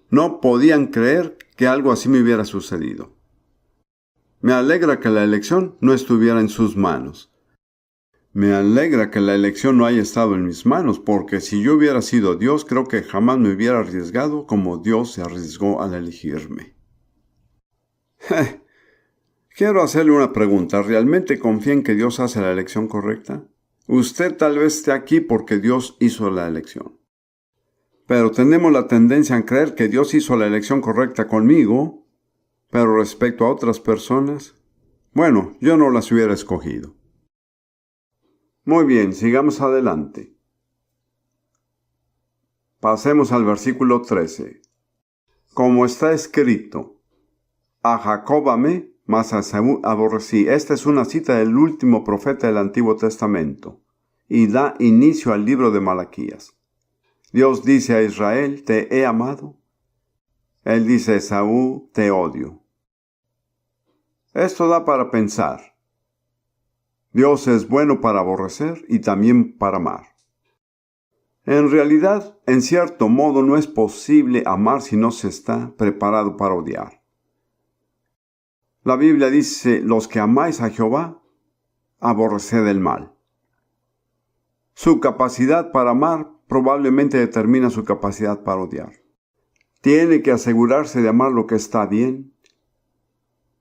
A: No podían creer que algo así me hubiera sucedido. Me alegra que la elección no estuviera en sus manos. Me alegra que la elección no haya estado en mis manos, porque si yo hubiera sido Dios, creo que jamás me hubiera arriesgado como Dios se arriesgó al elegirme. Quiero hacerle una pregunta. ¿Realmente confía en que Dios hace la elección correcta? Usted tal vez esté aquí porque Dios hizo la elección. Pero tenemos la tendencia a creer que Dios hizo la elección correcta conmigo, pero respecto a otras personas, bueno, yo no las hubiera escogido. Muy bien, sigamos adelante. Pasemos al versículo 13. Como está escrito: a Jacob amé, mas a Esaú aborrecí. Esta es una cita del último profeta del Antiguo Testamento y da inicio al libro de Malaquías. Dios dice a Israel: te he amado. Él dice a Esaú: te odio. Esto da para pensar. Dios es bueno para aborrecer y también para amar. En realidad, en cierto modo, no es posible amar si no se está preparado para odiar. La Biblia dice: los que amáis a Jehová, aborreced el mal. Su capacidad para amar probablemente determina su capacidad para odiar. Tiene que asegurarse de amar lo que está bien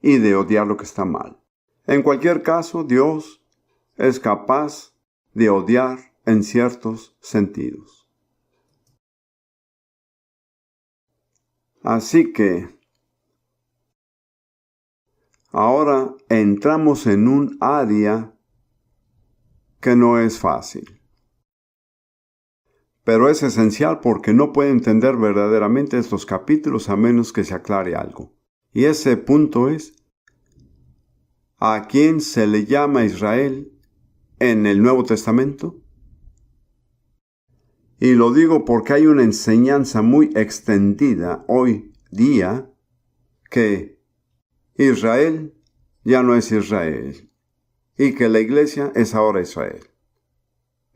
A: y de odiar lo que está mal. En cualquier caso, Dios es capaz de odiar en ciertos sentidos. Así que ahora entramos en un área que no es fácil. Pero es esencial porque no puede entender verdaderamente estos capítulos a menos que se aclare algo. Y ese punto es: ¿a quién se le llama Israel en el Nuevo Testamento? Y lo digo porque hay una enseñanza muy extendida hoy día que Israel ya no es Israel y que la iglesia es ahora Israel.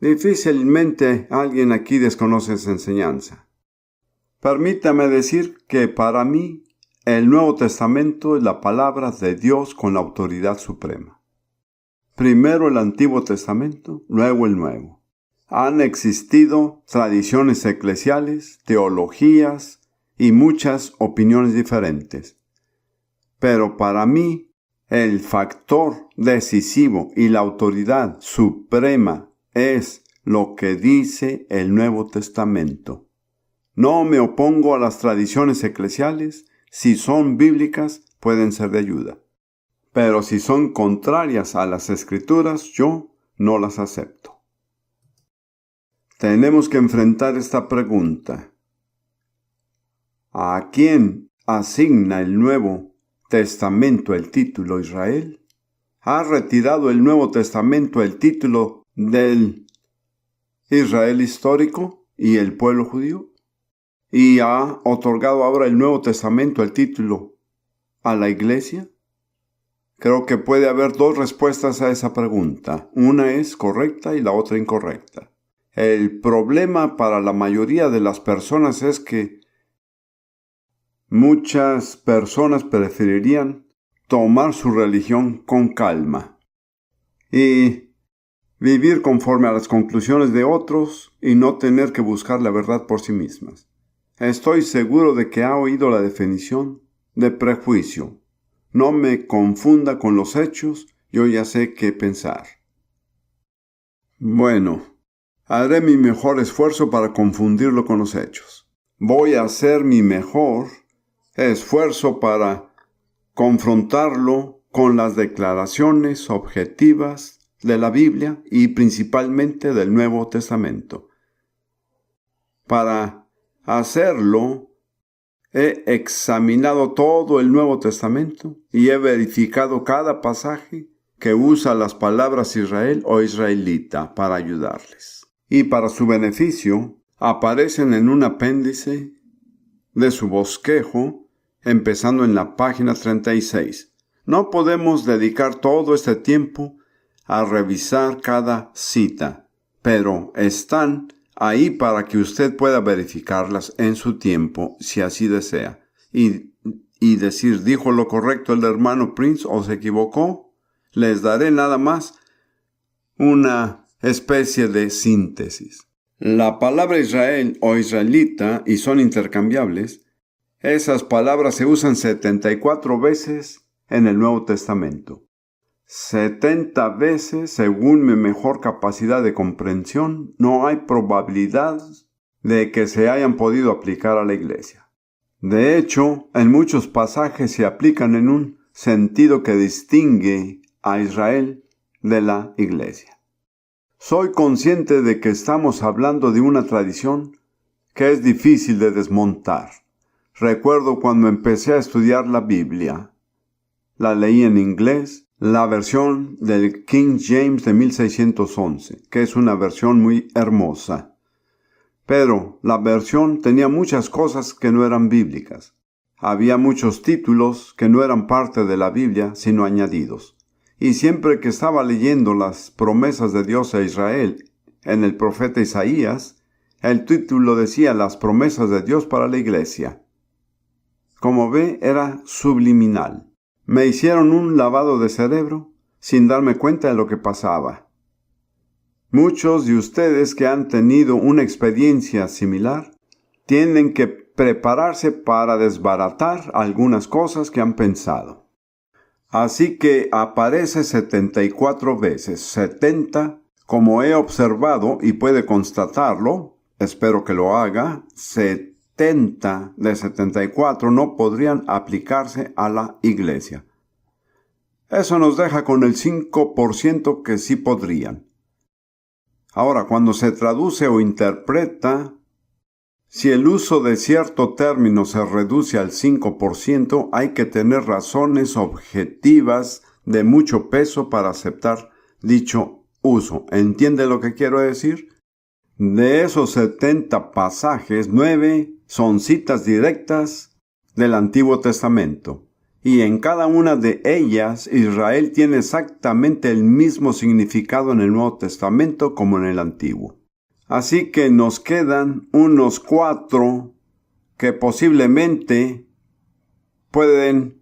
A: Difícilmente alguien aquí desconoce esa enseñanza. Permítame decir que para mí el Nuevo Testamento es la palabra de Dios con la autoridad suprema. Primero el Antiguo Testamento, luego el Nuevo. Han existido tradiciones eclesiales, teologías y muchas opiniones diferentes. Pero para mí, el factor decisivo y la autoridad suprema es lo que dice el Nuevo Testamento. No me opongo a las tradiciones eclesiales. Si son bíblicas, pueden ser de ayuda. Pero si son contrarias a las Escrituras, yo no las acepto. Tenemos que enfrentar esta pregunta. ¿A quién asigna el Nuevo Testamento el título Israel? ¿Ha retirado el Nuevo Testamento el título del Israel histórico y el pueblo judío? ¿Y ha otorgado ahora el Nuevo Testamento el título a la iglesia? Creo que puede haber dos respuestas a esa pregunta. Una es correcta y la otra incorrecta. El problema para la mayoría de las personas es que muchas personas preferirían tomar su religión con calma y vivir conforme a las conclusiones de otros y no tener que buscar la verdad por sí mismas. Estoy seguro de que ha oído la definición de prejuicio. No me confunda con los hechos, yo ya sé qué pensar. Bueno, haré mi mejor esfuerzo para confundirlo con los hechos. Voy a hacer mi mejor esfuerzo para confrontarlo con las declaraciones objetivas de la Biblia y principalmente del Nuevo Testamento. Para hacerlo, he examinado todo el Nuevo Testamento y he verificado cada pasaje que usa las palabras Israel o israelita para ayudarles. Y para su beneficio, aparecen en un apéndice de su bosquejo, empezando en la página 36. No podemos dedicar todo este tiempo a revisar cada cita, pero están ahí para que usted pueda verificarlas en su tiempo, si así desea, y decir, ¿dijo lo correcto el hermano Prince o se equivocó? Les daré nada más una especie de síntesis. La palabra Israel o israelita, y son intercambiables, esas palabras se usan 74 veces en el Nuevo Testamento. 70 veces, según mi mejor capacidad de comprensión, no hay probabilidad de que se hayan podido aplicar a la iglesia. De hecho, en muchos pasajes se aplican en un sentido que distingue a Israel de la iglesia. Soy consciente de que estamos hablando de una tradición que es difícil de desmontar. Recuerdo cuando empecé a estudiar la Biblia. La leí en inglés, la versión del King James de 1611, que es una versión muy hermosa. Pero la versión tenía muchas cosas que no eran bíblicas. Había muchos títulos que no eran parte de la Biblia, sino añadidos. Y siempre que estaba leyendo las promesas de Dios a Israel en el profeta Isaías, el título decía las promesas de Dios para la iglesia. Como ve, era subliminal. Me hicieron un lavado de cerebro sin darme cuenta de lo que pasaba. Muchos de ustedes que han tenido una experiencia similar tienen que prepararse para desbaratar algunas cosas que han pensado. Así que aparece 74 veces, 70, como he observado y puede constatarlo, espero que lo haga, 70 de 74 no podrían aplicarse a la iglesia. Eso nos deja con el 5% que sí podrían. Ahora, cuando se traduce o interpreta, si el uso de cierto término se reduce al 5%, hay que tener razones objetivas de mucho peso para aceptar dicho uso. ¿Entiende lo que quiero decir? De esos 70 pasajes, 9 son citas directas del Antiguo Testamento. Y en cada una de ellas, Israel tiene exactamente el mismo significado en el Nuevo Testamento como en el Antiguo. Así que nos quedan unos 4 que posiblemente pueden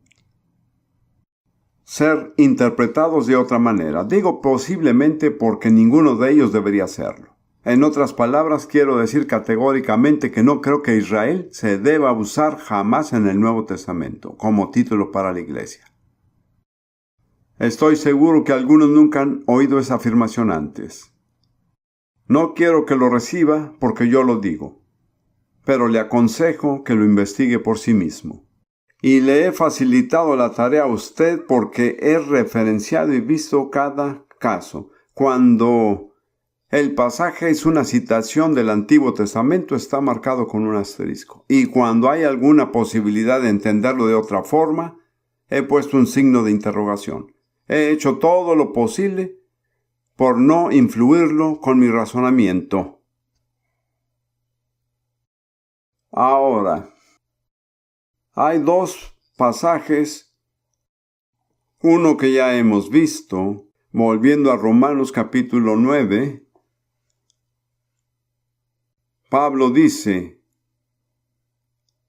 A: ser interpretados de otra manera. Digo posiblemente porque ninguno de ellos debería serlo. En otras palabras, quiero decir categóricamente que no creo que Israel se deba usar jamás en el Nuevo Testamento como título para la iglesia. Estoy seguro que algunos nunca han oído esa afirmación antes. No quiero que lo reciba porque yo lo digo, pero le aconsejo que lo investigue por sí mismo. Y le he facilitado la tarea a usted porque he referenciado y visto cada caso. Cuando el pasaje es una citación del Antiguo Testamento, está marcado con un asterisco. Y cuando hay alguna posibilidad de entenderlo de otra forma, he puesto un signo de interrogación. He hecho todo lo posible por no influirlo con mi razonamiento. Ahora, hay dos pasajes, uno que ya hemos visto, volviendo a Romanos capítulo 9, Pablo dice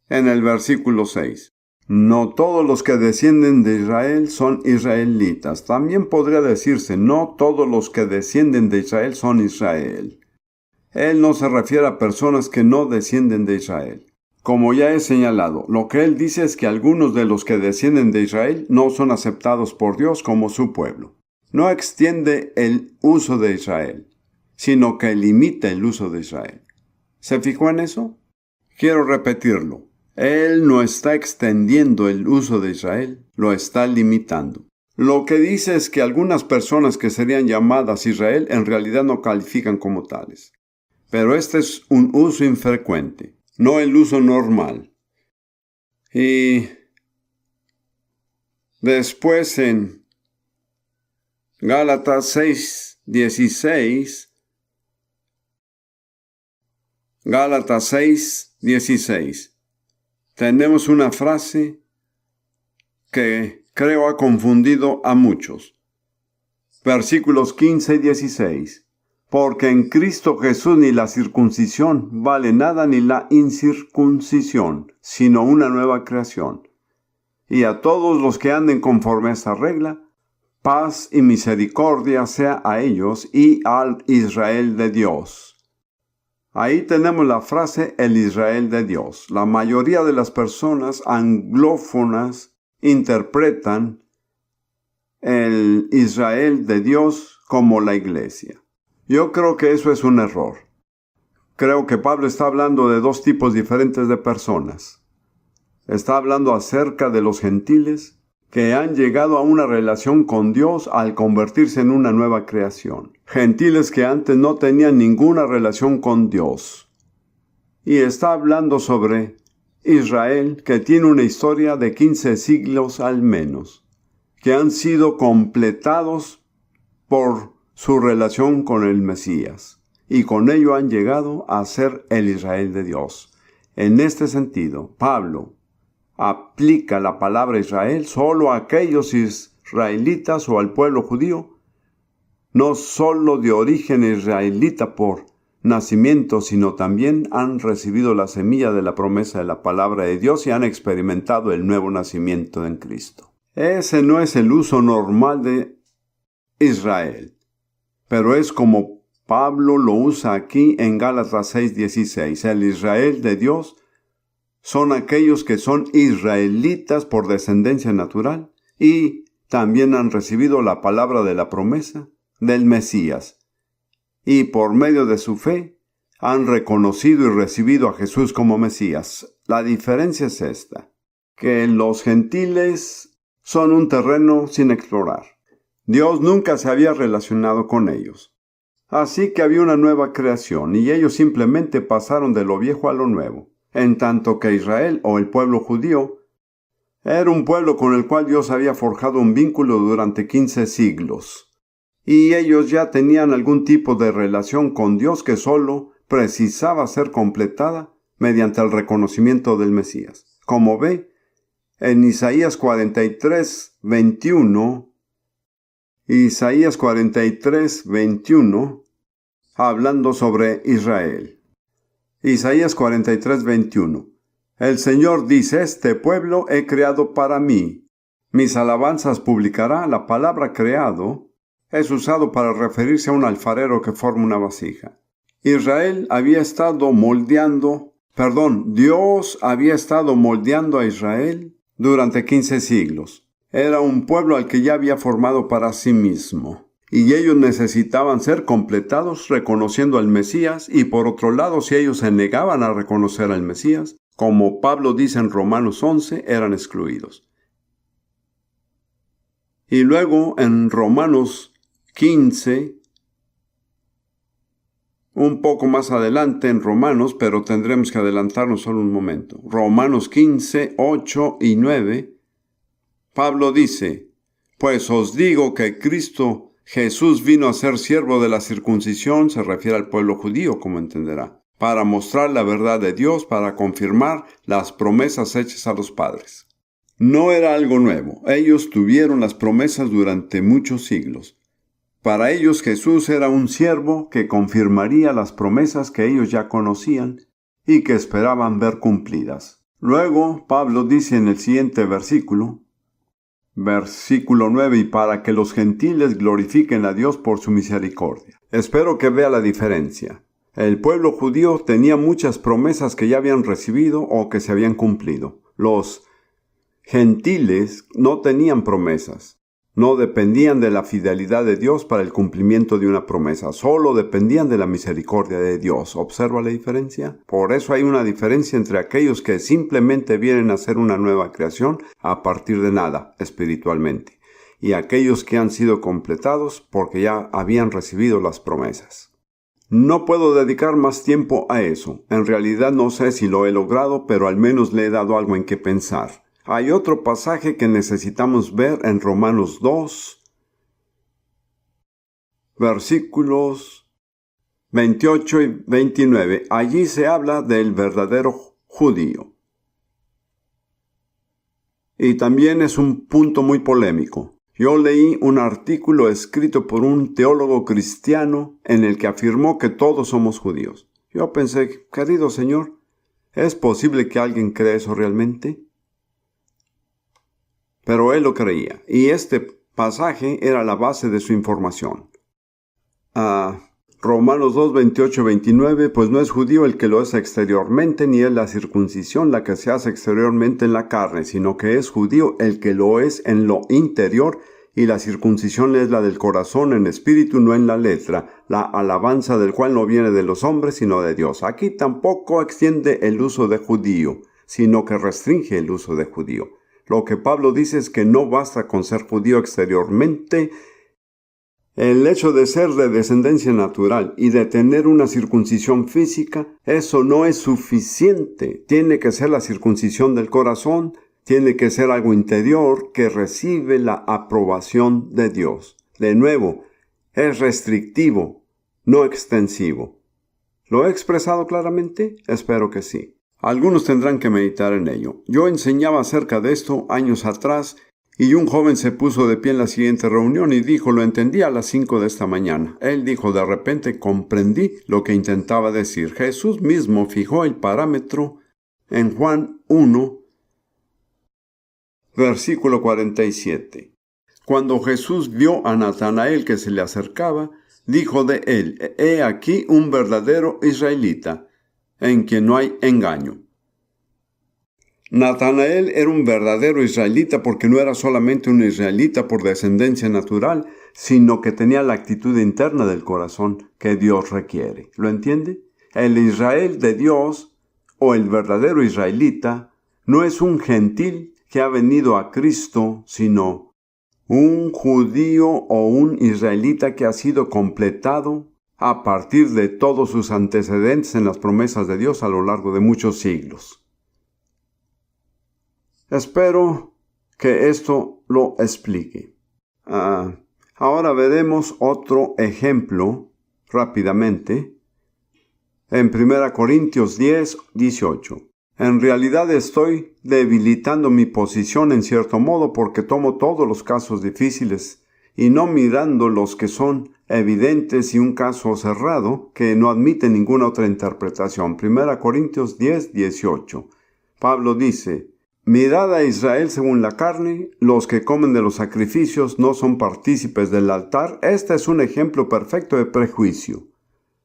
A: en el versículo 6, no todos los que descienden de Israel son israelitas. También podría decirse, no todos los que descienden de Israel son Israel. Él no se refiere a personas que no descienden de Israel. Como ya he señalado, lo que él dice es que algunos de los que descienden de Israel no son aceptados por Dios como su pueblo. No extiende el uso de Israel, sino que limita el uso de Israel. ¿Se fijó en eso? Quiero repetirlo. Él no está extendiendo el uso de Israel, lo está limitando. Lo que dice es que algunas personas que serían llamadas Israel en realidad no califican como tales. Pero este es un uso infrecuente, no el uso normal. Y después en Gálatas 6:16, Gálatas 6:16, tenemos una frase que creo ha confundido a muchos. Versículos 15 y 16. Porque en Cristo Jesús ni la circuncisión vale nada ni la incircuncisión, sino una nueva creación. Y a todos los que anden conforme a esta regla, paz y misericordia sea a ellos y al Israel de Dios. Ahí tenemos la frase el Israel de Dios. La mayoría de las personas anglófonas interpretan el Israel de Dios como la iglesia. Yo creo que eso es un error. Creo que Pablo está hablando de dos tipos diferentes de personas. Está hablando acerca de los gentiles que han llegado a una relación con Dios al convertirse en una nueva creación. Gentiles que antes no tenían ninguna relación con Dios. Y está hablando sobre Israel, que tiene una historia de 15 siglos al menos, que han sido completados por su relación con el Mesías, y con ello han llegado a ser el Israel de Dios. En este sentido, Pablo aplica la palabra Israel solo a aquellos israelitas o al pueblo judío, no solo de origen israelita por nacimiento, sino también han recibido la semilla de la promesa de la palabra de Dios y han experimentado el nuevo nacimiento en Cristo. Ese no es el uso normal de Israel, pero es como Pablo lo usa aquí en Gálatas 6:16. El Israel de Dios son aquellos que son israelitas por descendencia natural y también han recibido la palabra de la promesa del Mesías. Y por medio de su fe han reconocido y recibido a Jesús como Mesías. La diferencia es esta, que los gentiles son un terreno sin explorar. Dios nunca se había relacionado con ellos. Así que había una nueva creación y ellos simplemente pasaron de lo viejo a lo nuevo. En tanto que Israel, o el pueblo judío, era un pueblo con el cual Dios había forjado un vínculo durante 15 siglos. Y ellos ya tenían algún tipo de relación con Dios que solo precisaba ser completada mediante el reconocimiento del Mesías. Como ve, en Isaías 43:21, hablando sobre Israel. Isaías 43:21. El Señor dice, este pueblo he creado para mí. Mis alabanzas publicará. La palabra creado es usado para referirse a un alfarero que forma una vasija. Dios había estado moldeando a Israel durante 15 siglos. Era un pueblo al que ya había formado para sí mismo. Y ellos necesitaban ser completados reconociendo al Mesías, y por otro lado, si ellos se negaban a reconocer al Mesías, como Pablo dice en Romanos 11, eran excluidos. Y luego en Romanos 15, un poco más adelante en Romanos, pero tendremos que adelantarnos solo un momento. Romanos 15, 8 y 9, Pablo dice: pues os digo que Cristo Jesús vino a ser siervo de la circuncisión, se refiere al pueblo judío, como entenderá, para mostrar la verdad de Dios, para confirmar las promesas hechas a los padres. No era algo nuevo, ellos tuvieron las promesas durante muchos siglos. Para ellos Jesús era un siervo que confirmaría las promesas que ellos ya conocían y que esperaban ver cumplidas. Luego, Pablo dice en el siguiente versículo 9, y para que los gentiles glorifiquen a Dios por su misericordia. Espero que vea la diferencia. El pueblo judío tenía muchas promesas que ya habían recibido o que se habían cumplido. Los gentiles no tenían promesas. No dependían de la fidelidad de Dios para el cumplimiento de una promesa. Solo dependían de la misericordia de Dios. ¿Observa la diferencia? Por eso hay una diferencia entre aquellos que simplemente vienen a hacer una nueva creación a partir de nada, espiritualmente, y aquellos que han sido completados porque ya habían recibido las promesas. No puedo dedicar más tiempo a eso. En realidad no sé si lo he logrado, pero al menos le he dado algo en qué pensar. Hay otro pasaje que necesitamos ver en Romanos 2, versículos 28 y 29. Allí se habla del verdadero judío. Y también es un punto muy polémico. Yo leí un artículo escrito por un teólogo cristiano en el que afirmó que todos somos judíos. Yo pensé, querido Señor, ¿es posible que alguien crea eso realmente? Pero él lo creía, y este pasaje era la base de su información. Romanos 2, 28, 29, pues no es judío el que lo es exteriormente, ni es la circuncisión la que se hace exteriormente en la carne, sino que es judío el que lo es en lo interior, y la circuncisión es la del corazón en espíritu, no en la letra, la alabanza del cual no viene de los hombres, sino de Dios. Aquí tampoco extiende el uso de judío, sino que restringe el uso de judío. Lo que Pablo dice es que no basta con ser judío exteriormente. El hecho de ser de descendencia natural y de tener una circuncisión física, eso no es suficiente. Tiene que ser la circuncisión del corazón, tiene que ser algo interior que recibe la aprobación de Dios. De nuevo, es restrictivo, no extensivo. ¿Lo he expresado claramente? Espero que sí. Algunos tendrán que meditar en ello. Yo enseñaba acerca de esto años atrás y un joven se puso de pie en la siguiente reunión y dijo: lo entendí a las 5 de esta mañana. Él dijo: de repente comprendí lo que intentaba decir. Jesús mismo fijó el parámetro en Juan 1, versículo 47. Cuando Jesús vio a Natanael que se le acercaba, dijo de él: he aquí un verdadero israelita, en quien no hay engaño. Natanael era un verdadero israelita porque no era solamente un israelita por descendencia natural, sino que tenía la actitud interna del corazón que Dios requiere. ¿Lo entiende? El Israel de Dios, o el verdadero israelita, no es un gentil que ha venido a Cristo, sino un judío o un israelita que ha sido completado a partir de todos sus antecedentes en las promesas de Dios a lo largo de muchos siglos. Espero que esto lo explique. Ahora veremos otro ejemplo rápidamente en 1 Corintios 10, 18. En realidad estoy debilitando mi posición en cierto modo porque tomo todos los casos difíciles y no mirando los que son evidentes y un caso cerrado que no admite ninguna otra interpretación. 1 Corintios 10, 18. Pablo dice: mirad a Israel según la carne, los que comen de los sacrificios no son partícipes del altar. Este es un ejemplo perfecto de prejuicio.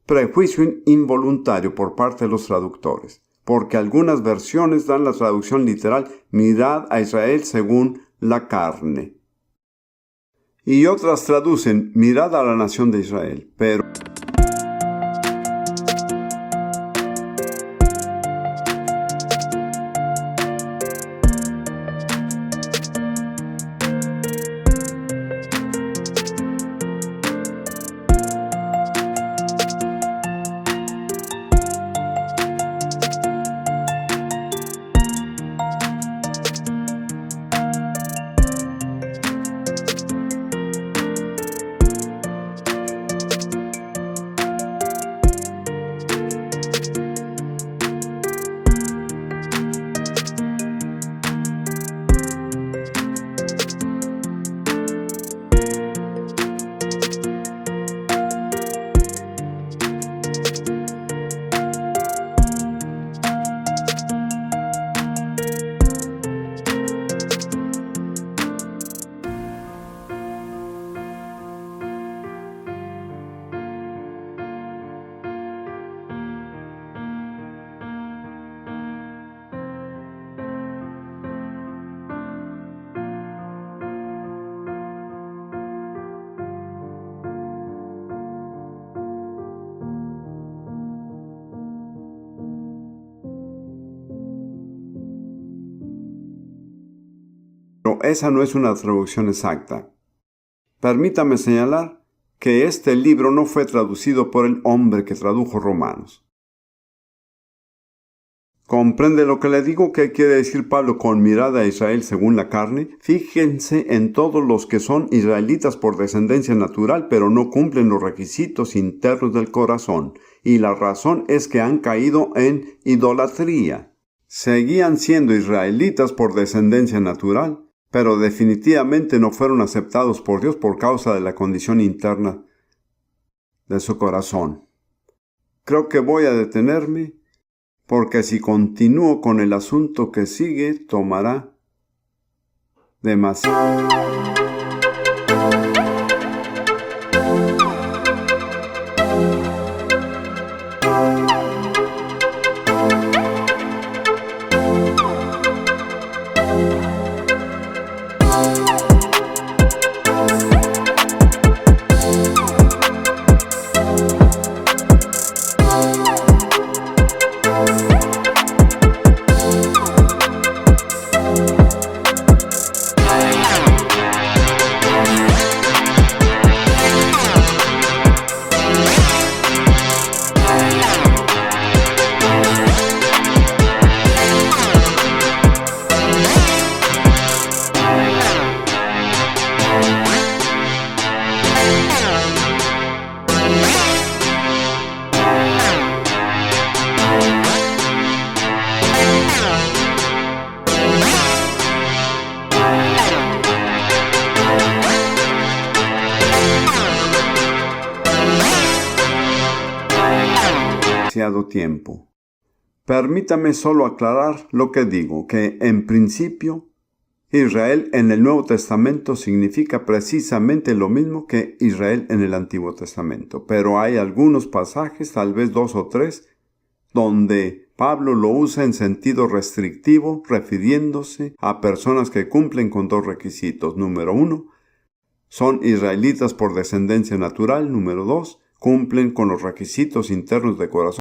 A: Prejuicio involuntario por parte de los traductores, porque algunas versiones dan la traducción literal: mirad a Israel según la carne. Y otras traducen: mirad a la nación de Israel. Pero pero esa no es una traducción exacta. Permítame señalar que este libro no fue traducido por el hombre que tradujo Romanos. ¿Comprende lo que le digo? ¿Qué quiere decir Pablo con mirada a Israel según la carne? Fíjense en todos los que son israelitas por descendencia natural, pero no cumplen los requisitos internos del corazón. Y la razón es que han caído en idolatría. Seguían siendo israelitas por descendencia natural, pero definitivamente no fueron aceptados por Dios por causa de la condición interna de su corazón. Creo que voy a detenerme, porque si continúo con el asunto que sigue, tomará demasiado. Tiempo. Permítame solo aclarar lo que digo, que en principio Israel en el Nuevo Testamento significa precisamente lo mismo que Israel en el Antiguo Testamento, pero hay algunos pasajes, tal vez 2 o 3, donde Pablo lo usa en sentido restrictivo, refiriéndose a personas que cumplen con 2 requisitos. Número 1, son israelitas por descendencia natural. Número 2, cumplen con los requisitos internos de corazón.